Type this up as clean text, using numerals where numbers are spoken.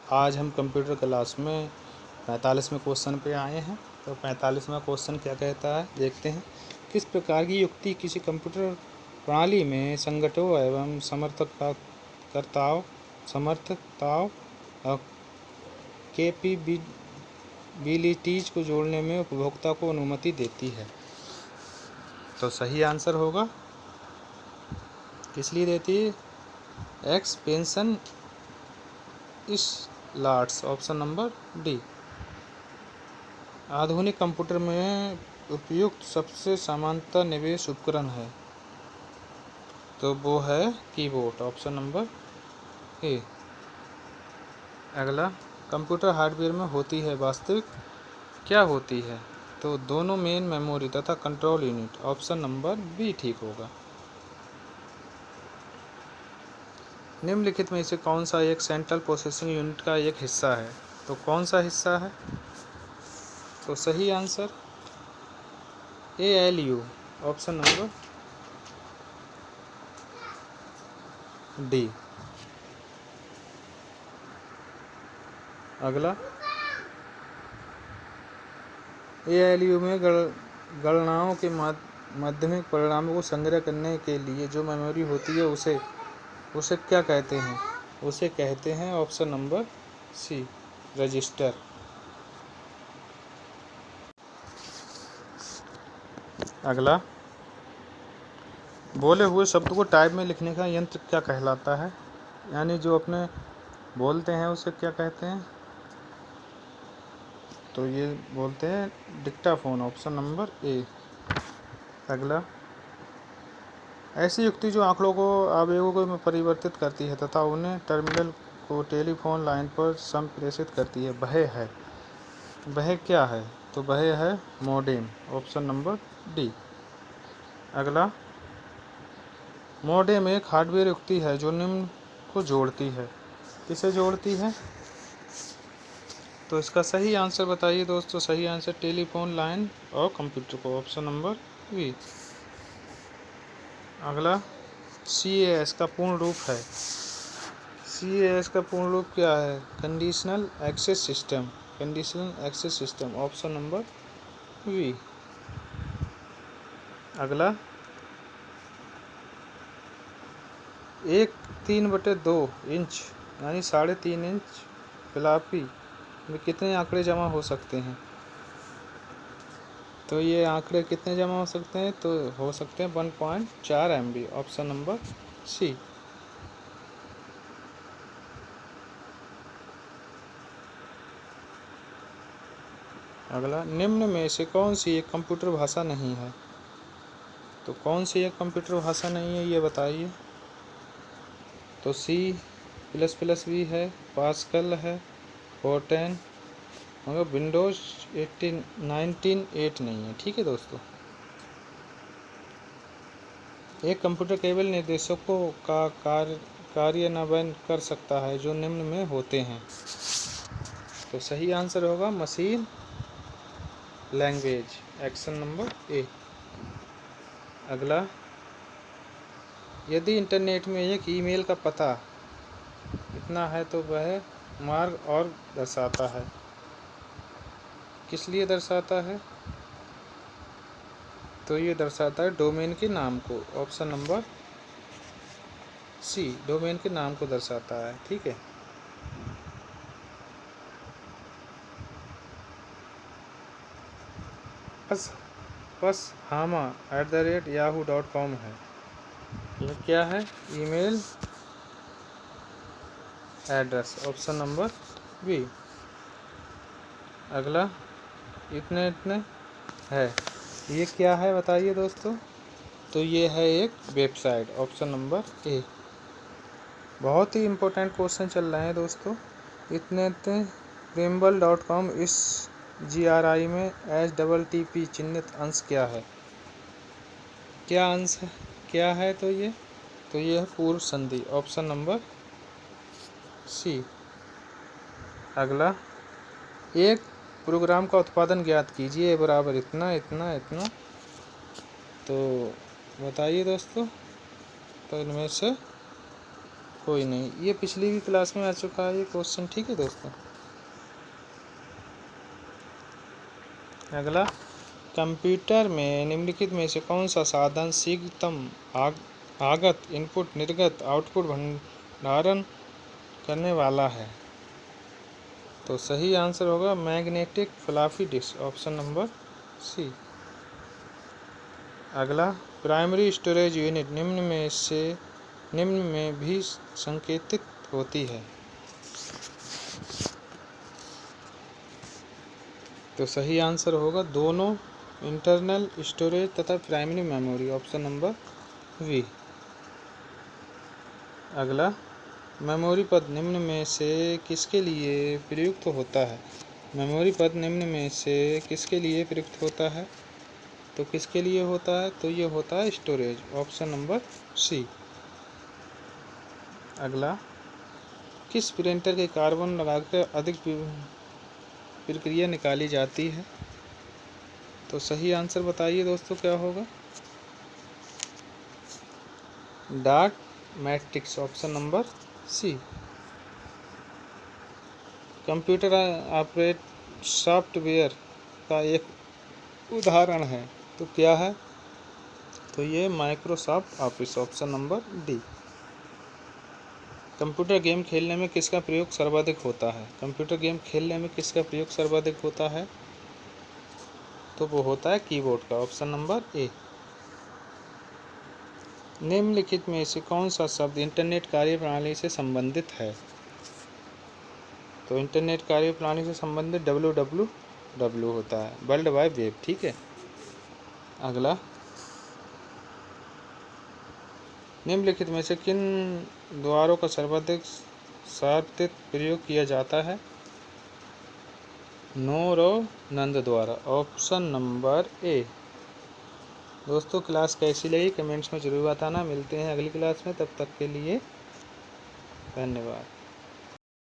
आज हम computer class में 45वें क्वेश्चन पे आए हैं। तो 45वां क्वेश्चन क्या कहता है देखते हैं। किस प्रकार की युक्ति किसी कंप्यूटर प्रणाली में संगठनों एवं समर्थताओं और कैपेबिलिटीज को जोड़ने में उपभोक्ता को अनुमति देती है। तो सही आंसर होगा, किस लिए देती है? Expansion slots, option number D. आधुनिक कंप्यूटर में उपयुक्त सबसे सामान्यतः निवेश उपकरण है, तो वो है कीबोर्ड, ऑप्शन नंबर ए। अगला, कंप्यूटर हार्डवेयर में होती है वास्तविक क्या होती है? तो दोनों मेन मेमोरी तथा control unit, option number B ठीक होगा। निम्नलिखित में से कौन सा एक सेंट्रल प्रोसेसिंग यूनिट का एक हिस्सा है? तो कौन सा हिस्सा है? तो सही answer ALU, option number D. अगला, ALU में गणनाओं के माध्यमिक परिणामों को संग्रह करने के लिए जो मेमोरी होती है उसे क्या कहते हैं? उसे कहते हैं ऑप्शन नंबर सी, रजिस्टर। अगला, बोले हुए शब्द को टाइप में लिखने का यंत्र क्या कहलाता है? यानी जो अपने बोलते हैं उसे क्या कहते हैं? तो ये बोलते हैं डिक्टाफोन, ऑप्शन नंबर ए। अगला, ऐसी युक्ति जो आंकड़ों को आवेगों में परिवर्तित करती है तथा उन्हें टर्मिनल को टेलीफोन लाइन पर संप्रेषित करती है, वह क्या है? तो वह है मॉडेम, ऑप्शन नंबर डी। अगला, मॉडेम एक हार्डवेयर युक्ति है जो निम्न को जोड़ती है। किसे जोड़ती है? तो इसका सही आंसर बताइए दोस्तों। सही आंसर टेलीफोन लाइन और कंप्यूटर को, ऑप्शन नंबर बी। अगला, CAS का पूर्ण रूप है। CAS का पूर्ण रूप क्या है? Conditional access system, option number B. अगला, एक 3/2 इंच यानी 3.5 इंच फ्लॉपी में कितने आंकड़े जमा हो सकते हैं? तो ये आंकड़े कितने जमा हो सकते हैं? तो हो सकते हैं 1.4 MB, ऑप्शन नंबर सी। अगला, निम्न में से कौन सी एक कंप्यूटर भाषा नहीं है? तो कौन सी एक कंप्यूटर भाषा नहीं है ये बताइए। तो C++ भी है, पास्कल है, फोर्टेन, मगर विंडोज 19.8 नहीं है। ठीक है दोस्तों। एक कंप्यूटर केवल निर्देशकों का कार्यान्वयन कर सकता है जो निम्न में होते हैं। तो सही आंसर होगा machine language, option number A. अगला, यदि इंटरनेट में एक ईमेल का पता इतना है तो वह मार्ग और दर्शाता है। किस लिए दर्शाता है? तो ये दर्शाता है डोमेन के नाम को, ऑप्शन नंबर सी, डोमेन के नाम को दर्शाता है। ठीक है। pashama@yahoo.com है। यह क्या है? Email address, option number B. अगला, इतने है, ये क्या है बताइए दोस्तों। तो ये है एक वेबसाइट, ऑप्शन नंबर ए। बहुत ही इम्पोर्टेंट क्वेश्चन चल रहे हैं दोस्तों। इतने Preamble.com इस GRI में HTTP चिन्हित अंश क्या है? क्या अंश है? क्या है? तो ये है पूर्व संधि, ऑप्शन नंबर सी। अगला, एक प्रोग्राम का उत्पादन ज्ञात कीजिए बराबर इतना इतना इतना। तो बताइए दोस्तों। तो इनमें से कोई नहीं, ये पिछली भी क्लास में आ चुका है ये क्वेश्चन, ठीक है दोस्तों। अगला, कंप्यूटर में निम्नलिखित में से कौन सा साधन शीघ्रतम आगत इनपुट निर्गत आउटपुट भंडारण करने वाला है? तो सही आंसर होगा magnetic floppy disk, option number C. अगला, प्राइमरी स्टोरेज यूनिट निम्न में भी संकेतित होती है? तो सही आंसर होगा दोनों, इंटरनल स्टोरेज तथा primary memory, option number B. अगला, मेमोरी पद निम्न में से किसके लिए प्रयुक्त होता है? मेमोरी पद निम्न में से किसके लिए प्रयुक्त होता है? तो किसके लिए होता है? तो ये होता है स्टोरेज, ऑप्शन नंबर सी। अगला, किस प्रिंटर के कार्बन लगाकर अधिक प्रक्रिया निकाली जाती है? तो सही आंसर बताइए दोस्तों क्या होगा? Dot matrix, option number C. Computer operate software का एक उदाहरण है, तो क्या है? तो ये Microsoft Office, option number D. Computer game खेलने में किसका प्रयोग सर्वाधिक होता है? कंप्यूटर गेम खेलने में किसका प्रयोग सर्वाधिक होता है? तो वो होता है कीबोर्ड का, ऑप्शन नंबर ए। निम्नलिखित में से कौन सा शब्द इंटरनेट कार्यप्रणाली से संबंधित है? तो इंटरनेट कार्यप्रणाली से संबंधित WWW होता है, वर्ल्ड वाइड वेब, ठीक है। अगला, निम्नलिखित में से किन द्वारों का सर्वाधिक सार्वत्रिक प्रयोग किया जाता है? नोर और नंद द्वारा, ऑप्शन नंबर ए। दोस्तों, क्लास कैसी लगी कमेंट्स में जरूर बताना। मिलते हैं अगली क्लास में, तब तक के लिए धन्यवाद।